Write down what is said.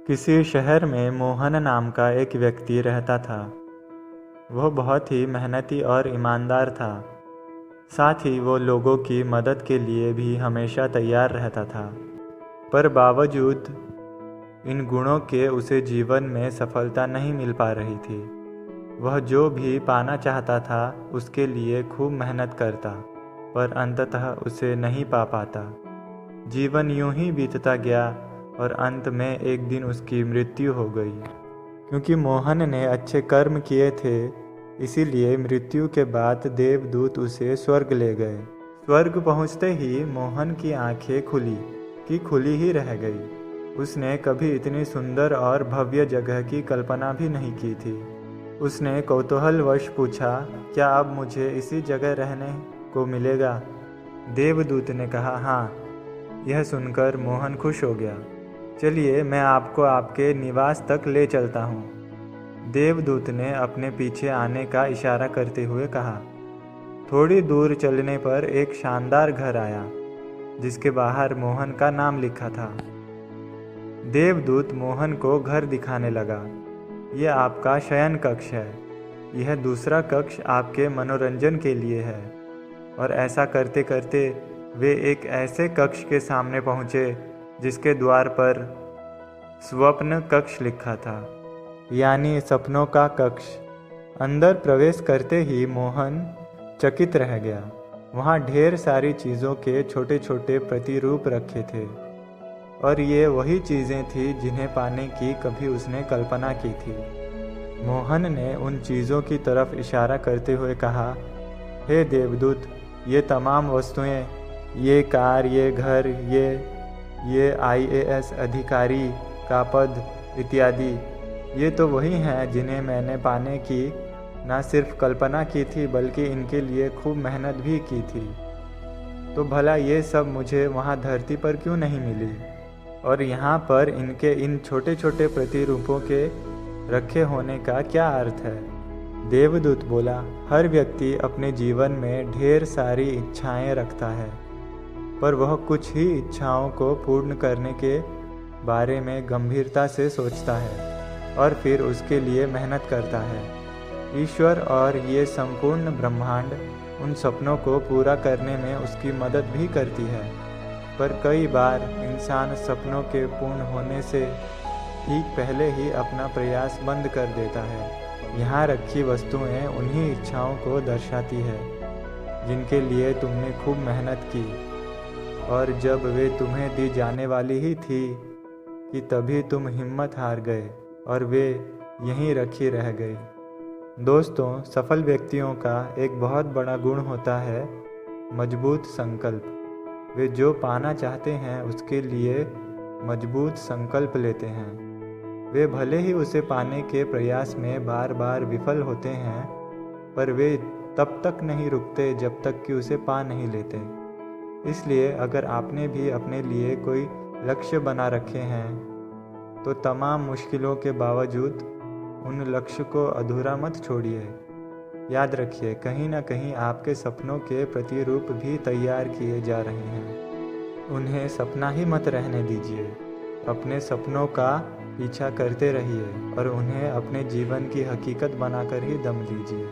किसी शहर में मोहन नाम का एक व्यक्ति रहता था। वह बहुत ही मेहनती और ईमानदार था। साथ ही वो लोगों की मदद के लिए भी हमेशा तैयार रहता था। पर बावजूद इन गुणों के उसे जीवन में सफलता नहीं मिल पा रही थी। वह जो भी पाना चाहता था उसके लिए खूब मेहनत करता, पर अंततः उसे नहीं पा पाता। जीवन यूं ही बीतता गया और अंत में एक दिन उसकी मृत्यु हो गई। क्योंकि मोहन ने अच्छे कर्म किए थे, इसीलिए मृत्यु के बाद देवदूत उसे स्वर्ग ले गए। स्वर्ग पहुंचते ही मोहन की आंखें खुली ही रह गई। उसने कभी इतनी सुंदर और भव्य जगह की कल्पना भी नहीं की थी। उसने कौतूहलवश पूछा, क्या अब मुझे इसी जगह रहने को मिलेगा? देवदूत ने कहा, हाँ। यह सुनकर मोहन खुश हो गया। चलिए, मैं आपको आपके निवास तक ले चलता हूँ। देवदूत ने अपने पीछे आने का इशारा करते हुए कहा। थोड़ी दूर चलने पर एक शानदार घर आया, जिसके बाहर मोहन का नाम लिखा था। देवदूत मोहन को घर दिखाने लगा। यह आपका शयन कक्ष है। यह दूसरा कक्ष आपके मनोरंजन के लिए है। और ऐसा करते करते वे एक ऐसे कक्ष के सामने पहुँचे जिसके द्वार पर स्वप्न कक्ष लिखा था, यानी सपनों का कक्ष। अंदर प्रवेश करते ही मोहन चकित रह गया। वहाँ ढेर सारी चीज़ों के छोटे छोटे प्रतिरूप रखे थे, और ये वही चीज़ें थी जिन्हें पाने की कभी उसने कल्पना की थी। मोहन ने उन चीज़ों की तरफ इशारा करते हुए कहा, हे देवदूत, ये तमाम वस्तुएं, ये कार, ये घर, ये IAS अधिकारी का पद इत्यादि, ये तो वही हैं जिन्हें मैंने पाने की न सिर्फ कल्पना की थी, बल्कि इनके लिए खूब मेहनत भी की थी। तो भला ये सब मुझे वहाँ धरती पर क्यों नहीं मिली? और यहाँ पर इनके इन छोटे छोटे प्रतिरूपों के रखे होने का क्या अर्थ है? देवदूत बोला, हर व्यक्ति अपने जीवन में ढेर सारी इच्छाएं रखता है, पर वह कुछ ही इच्छाओं को पूर्ण करने के बारे में गंभीरता से सोचता है और फिर उसके लिए मेहनत करता है। ईश्वर और ये संपूर्ण ब्रह्मांड उन सपनों को पूरा करने में उसकी मदद भी करती है, पर कई बार इंसान सपनों के पूर्ण होने से ठीक पहले ही अपना प्रयास बंद कर देता है। यहाँ रखी वस्तुएं उन्हीं इच्छाओं को दर्शाती है जिनके लिए तुमने खूब मेहनत की, और जब वे तुम्हें दी जाने वाली ही थी कि तभी तुम हिम्मत हार गए और वे यहीं रखी रह गई। दोस्तों, सफल व्यक्तियों का एक बहुत बड़ा गुण होता है मजबूत संकल्प। वे जो पाना चाहते हैं उसके लिए मजबूत संकल्प लेते हैं। वे भले ही उसे पाने के प्रयास में बार बार विफल होते हैं, पर वे तब तक नहीं रुकते जब तक कि उसे पा नहीं लेते। इसलिए अगर आपने भी अपने लिए कोई लक्ष्य बना रखे हैं, तो तमाम मुश्किलों के बावजूद उन लक्ष्य को अधूरा मत छोड़िए। याद रखिए, कहीं ना कहीं आपके सपनों के प्रतिरूप भी तैयार किए जा रहे हैं। उन्हें सपना ही मत रहने दीजिए। अपने सपनों का पीछा करते रहिए और उन्हें अपने जीवन की हकीकत बनाकर ही दम लीजिए।